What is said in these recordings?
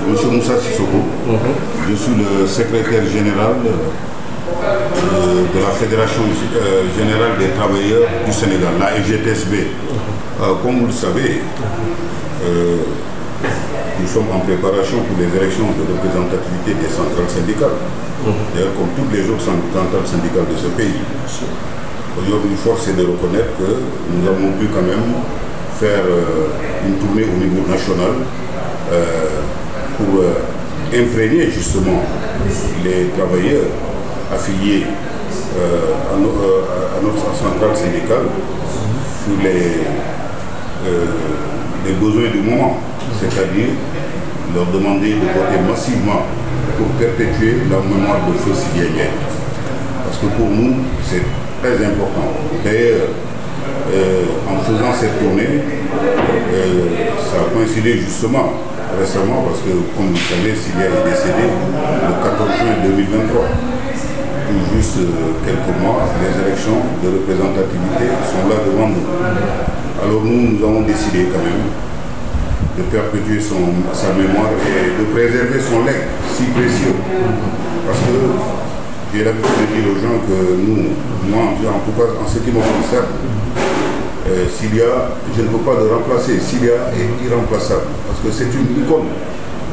Monsieur Moussa Sissoko. Je suis le secrétaire général de la Fédération Générale des Travailleurs du Sénégal, la FGTSB. Comme vous le savez, nous sommes en préparation pour les élections de représentativité des centrales syndicales. D'ailleurs, comme toutes les autres centrales syndicales de ce pays. Aujourd'hui, force est de reconnaître que nous avons pu quand même faire une tournée au niveau national pour imprégner justement les travailleurs affiliés à notre centrale syndicale sur les besoins du moment, c'est-à-dire leur demander de voter massivement pour perpétuer la mémoire de feu Sidya Ndiaye. Parce que pour nous, c'est très important. D'ailleurs, en faisant cette tournée, ça a coïncidé justement récemment, parce que, comme vous le savez, Sidya est décédé le 14 juin 2023. Tout juste quelques mois, les élections de représentativité sont là devant nous. Alors nous avons décidé quand même de perpétuer sa mémoire et de préserver son legs si précieux. Parce que j'ai l'habitude de dire aux gens que moi en tout cas en ce qui me concerne, Sidya, je ne peux pas le remplacer. Sidya est irremplaçable parce que c'est une icône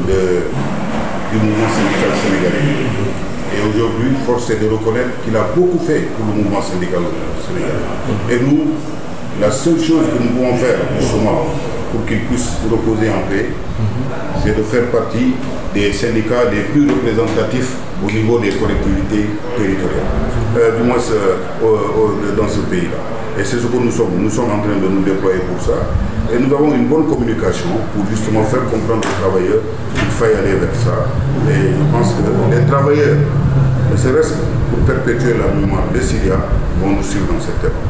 du mouvement syndical sénégalais. Et aujourd'hui, force est de reconnaître qu'il a beaucoup fait pour le mouvement syndical sénégalais. Et nous, la seule chose que nous pouvons faire justement pour qu'il puisse reposer en paix, c'est de faire partie des syndicats les plus représentatifs au niveau des collectivités territoriales, du moins dans ce pays-là. Et c'est ce que nous sommes. Nous sommes en train de nous déployer pour ça. Et nous avons une bonne communication pour justement faire comprendre aux travailleurs qu'il faille aller vers ça. Et je pense que les travailleurs, ne serait-ce pour perpétuer la mémoire de Sidya, vont nous suivre dans cette époque.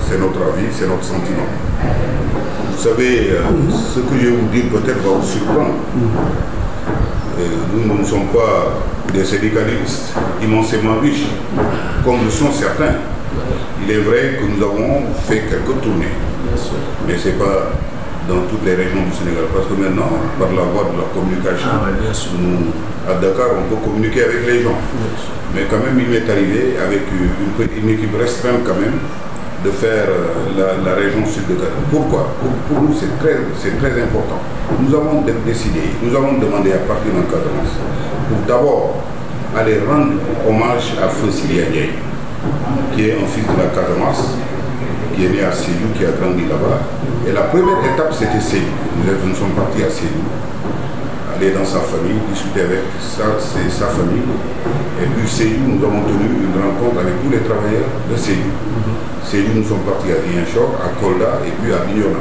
C'est notre avis, c'est notre sentiment. Vous savez, ce que je vais vous dire peut-être va vous surprendre. Nous ne sommes pas des syndicalistes immensément riches, comme le sont certains. Il est vrai que nous avons fait quelques tournées, mais ce n'est pas dans toutes les régions du Sénégal, parce que maintenant, par la voie de la communication, à Dakar, on peut communiquer avec les gens. Mais quand même, il m'est arrivé, avec une équipe restreinte quand même, de faire la région sud de Dakar. Pourquoi? Pour nous, c'est très important. Nous avons décidé, nous avons demandé à partir d'un cadence pour d'abord aller rendre hommage à Feu Sidya Ndiaye, qui est un fils de la Casamance, qui est né à Sédhiou, qui a grandi là-bas. Et la première étape, c'était Sédhiou. Nous sommes partis à Sédhiou, aller dans sa famille, discuter avec sa famille. Et puis Sédhiou, nous avons tenu une rencontre avec tous les travailleurs de Sédhiou. Sédhiou, nous sommes partis à Ziguinchor, à Kolda et puis à Bignona.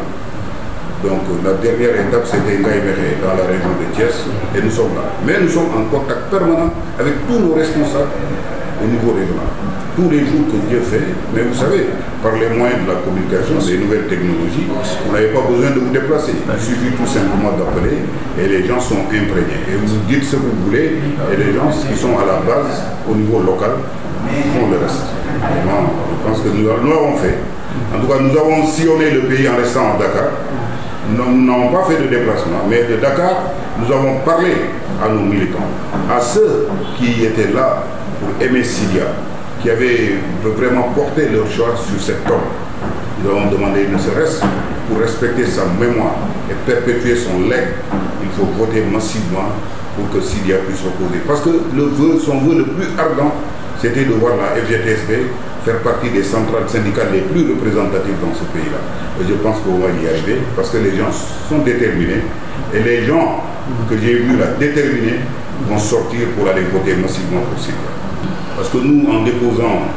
Donc la dernière étape, c'était Ngaïméré, dans la région de Thiès, et nous sommes là. Mais nous sommes en contact permanent avec tous nos responsables au niveau régional. Tous les jours que Dieu fait, mais vous savez, par les moyens de la communication, des nouvelles technologies, vous n'avez pas besoin de vous déplacer. Il suffit tout simplement d'appeler et les gens sont imprégnés. Et vous dites ce que vous voulez et les gens qui sont à la base, au niveau local, font le reste. Vraiment, je pense que nous l'avons fait. En tout cas, nous avons sillonné le pays en restant à Dakar. Nous n'avons pas fait de déplacement, mais de Dakar, nous avons parlé à nos militants, à ceux qui étaient là pour aimer Sidya, qui avaient vraiment porté leur choix sur cet homme. Nous avons demandé, ne serait-ce pour respecter sa mémoire et perpétuer son legs, il faut voter massivement pour que Sidya puisse reposer. Parce que son vœu le plus ardent, c'était de voir la FGTSB faire partie des centrales syndicales les plus représentatives dans ce pays-là. Et je pense qu'on va y arriver parce que les gens sont déterminés et les gens que j'ai vus là déterminés vont sortir pour aller voter massivement pour Sidya. Parce que nous, en déposant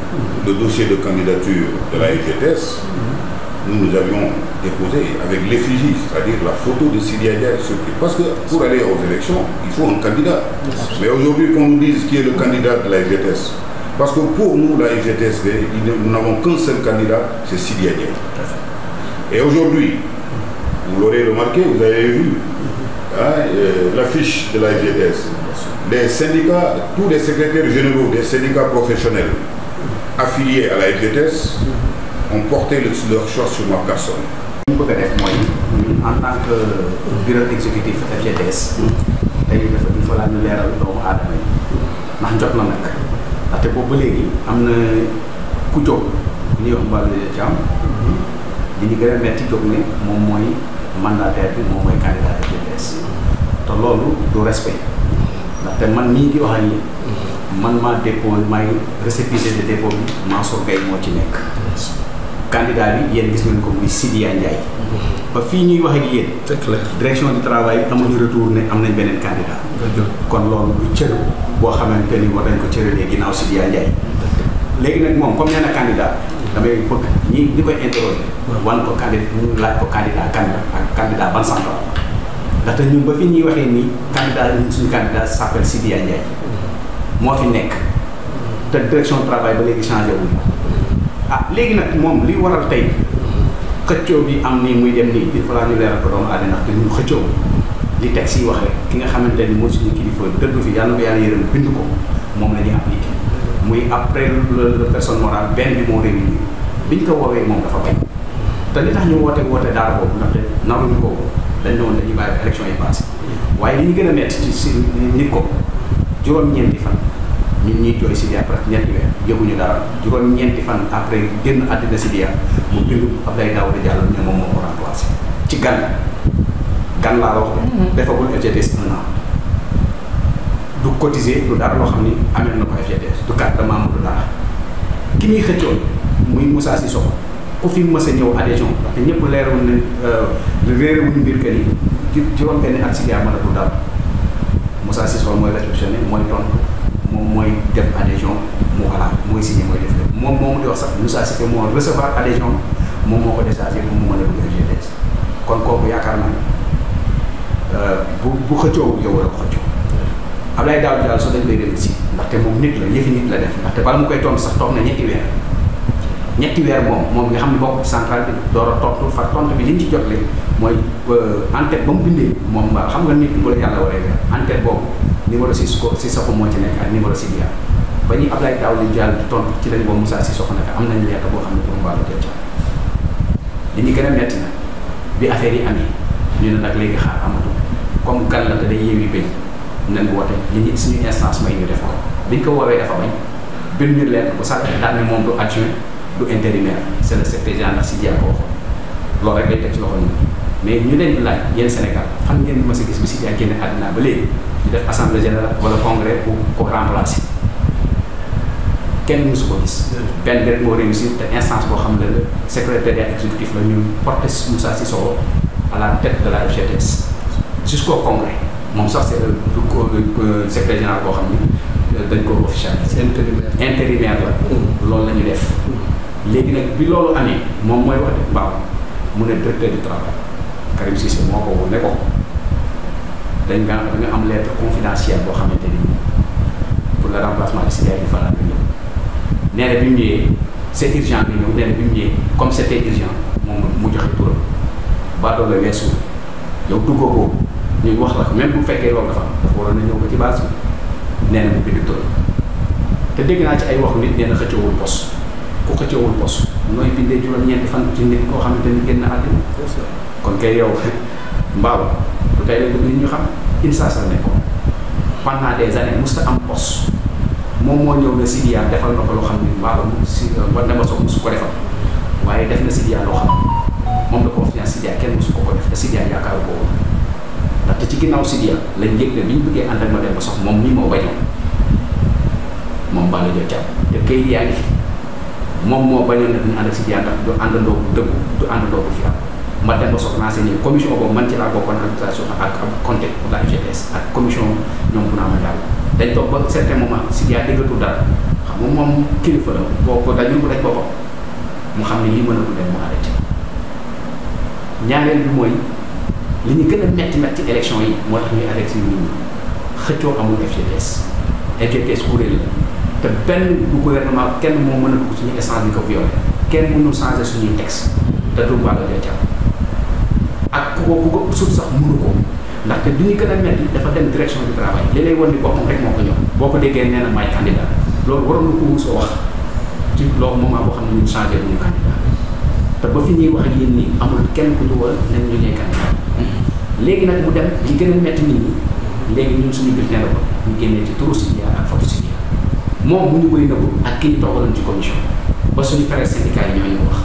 le dossier de candidature de la FGTS, nous avions déposé avec l'effigie, c'est-à-dire la photo de Sidya Ndiaye sur pied. Parce que pour aller aux élections, il faut un candidat. Mais aujourd'hui, qu'on nous dise qui est le candidat de la FGTS, parce que pour nous, la FGTSB, nous n'avons qu'un seul candidat, c'est Sidya Ndiaye. Et aujourd'hui, vous l'aurez remarqué, vous avez vu l'affiche de la FGTS. Les syndicats, tous les secrétaires généraux des syndicats professionnels affiliés à la FGTS ont porté leur choix sur ma personne. En tant que bureau exécutif FGTS, tey dafa il faut la ñu leeral doomu aadama yi ndax jot na nag ndaxte boobu ba léegi am na ku jóg ñuy wax Mballo Thiam li ñu gën a metti jóg ne moom mooy mandataire bi moom mooy candidat FGTS te loolu du respect ndaxte man mii di wax ak yéen man maa dépôt maay récépissé de dépôt bi Mansour Gueye moo ci nekk candidat bi yéen gis ngeen ko muy Sidiya Ndiaye ba fii ñuy wax ak yéen c'est clair direction du travail amuñu retour ne am nañ beneen candidat kon loolu du cër boo xamante ni war nañ ko cëralee ginnaaw Sidiya Ndiaye léegi nag moom comme nee na candidat damay bëgg ñi koy interroger wan ko candidat ñu laaj ko candidat kan la ak candidat ban central ndaxte ñun ba fi ñuy waxee nii candidat ñun suñu candidat s'appelle Sidiya Ndiaye moo fi nekk te direction du travail ba léegi changé wuñu ah léegi nag moom li waral tey xëccoo bi am nii muy dem nii il faut ñu leeral ko doomu aadama ndaxte ñun xëccoo li teg si wax rek ki nga xamante ni mooy suñu kilifa dëddu fi yàlla na ko yàlla yërëm bind ko moom la ñuy appliqué muy après le personne morale benn bi moo réunir biñ ko woowee moom dafa bañ te li tax ñu woote daara boobu ndaxte naruñu ko dañ ne woon dañuy bàyyi élection yi passé waaye li ñu gën a metti ci si nit ko juróom-ñeenti fan ñun ñuy jooy Sidiya presque ñetti weer yëguñu dara juróom-ñeenti fan après génn àddina Sidiya mu bindu Abdoulaye Daouda Diallo ne moom moo ko remplacé ci gan laa la wax defagul FGTS 1 an du cotiser du dara loo xam ni amee na ko FGTS du carte de membre du dara ki muy xëccoon muy Moussa Sissoko ku fi mës a ñëw adhésion te ñëpp leerul ne réerewuñu mbir que ni juróom benn at Sidiya mën a du dara Moussa Sissoko mooy réceptionné mooy tontu moom mooy def adhésion mu voilà mooy signé mooy def lépp moom moomu di wax sax Moussa Sissoko moo recevoir adhésion moom moo ko déchargé pour mu mën a dugg FGTS kon kooku yaakaar naa bu xëccoo yow war a ko xëccoo Abdoulaye Daouda Diallo sax dañ koy remercier ndaxte moom nit la yëfi nit la def ndaxte bala mu koy tontu sax toog na ñetti weer moom nga xam ne bokk ci central bi door a tontu fa tontu bi li ñu ci jot leen mooy enquête ba mu bindee moom xam nga nit bu la yàlla waree weer enquête boobu numéro 6 ko Sissoko moo ci nekk ak numéro Sidiya ba ñuy Abdoulaye Daouda Diallo di tontu ci lañ boobu Moussa Sissoko nag am nañ lettre boo xam ne pour Mballo Dia li ñu gën a metti nag bi affaire yi amee ñu ne nag léegi xaar amatul comme gan la te day yeewi béy nañ woote li ñu suñu instance may ñu def ko biñ ko woowee dafa bañ bind ñu lettre bu sax daal ne moom du adjoint du intérimaire c'est le secrétaire général Sidiya ko waxoon loolu rek day teg ci loxo nit ñi mais ñu leen di laaj yéen Sénégal fan ngeen mës a gis bi Sidiya génne àddina ba léegi ñu def assemblée générale wala congrès pour ko remplacer kenn mësu ko gis benn bi rek moo réussir te instance boo xam ne le secrétaire exécutif la ñu porté Moussa Sissoko à la tête de la FGTS jusqu'au congrès moom sax c'est le secrétaire général boo xam ni dañ ko officialisé intérimaire la loolu la ñu def léegi nag bi loolu amee moom mooy wax de mbaaw mu ne directeur du travail Karim Cissé moo ko woo ne ko da nga am lettre confidentielle boo xamante ni pour le remplacement de Sidiya il fallait ñëw nee na bi mu ñëwee c'est urgent bi ñëw nee na bi mu ñëwee comme c'était urgent moom mu joxe turam ba doole weesu yow duggoo ko ñu wax la ko même bu fekkee loolu dafa waroon na ñëw ba ci base bi nee na mu bind turam te dégg naa ci ay waxu nit nee na xëccoowul pos ku xëccoowul pos nooy bindee juróom-ñeenti fan ci nit koo xamante ni génn àddina kon kay yow mbaaw lu tey la nit ñu xam INSA sa nekkoon pendant des années musta am pos moom moo ñëw na Sidiya defal na ko loo xam ne mbaaw si war na ma soog musu ko defal waaye def na Sidiya loo xam moom la confiance Sidiya kenn musu ko def te Sidiya yaakaar ko woon ndaxte ci ginnaaw Sidiya lañ yëg ne bi ñu bëggee ànd ak ma dem ba sox moom nii moo bañoon moom Mballo Dia Thiam te kayit yaa ngi fi moom moo bañoon ne duñu ànd ak Sidiya ndax du àndandoo bu dëggu du àndandoo bu fi am ma dem ba sox renseigné commission boobu man ci laa bokkoon administration ak contact pour la FGTS ak commission ñoom bu naa ma jàll dañ toog ba certain moment Sidiya déggatul dara xam nga moom kilifa la boo ko dajul ko daj boppam mu xam ne lii mën a ko dem mu arrêté ñaareel bi mooy li ñu gën a metti ci élection yi moo tax ñuy arrêté nit ñi xëccoo amul FGTS kuréel la te benn du gouvernement kenn moo mën a dugg suñu essence bi ko violé kenn mënul changer suñuy texte te du Mballo Dia Thiam ak ku ko sut sax mënu ko ndaxte li ñu gën a metti dafa dem direction du travail li lay wan ni boppam rek moo ko ñor boo ko déggee nee na maay candidat loolu waroon na ko mos a wax ci loolu moment boo xam ne ñun changé bu ñu candidat te ba fi ñuy wax ak yéen nii amul kenn ku ñu war nañ ñu ñuy candidat léegi nag mu dem li gën a metti nit ñi léegi ñun suñu bulletin de vote ñu génnee ci turu Sidia ak photo Sidia moom mu ñu koy nëbbu ak ki ñu toogaloon ci commission ba suñu frère syndicat yi ñoo ñu ko wax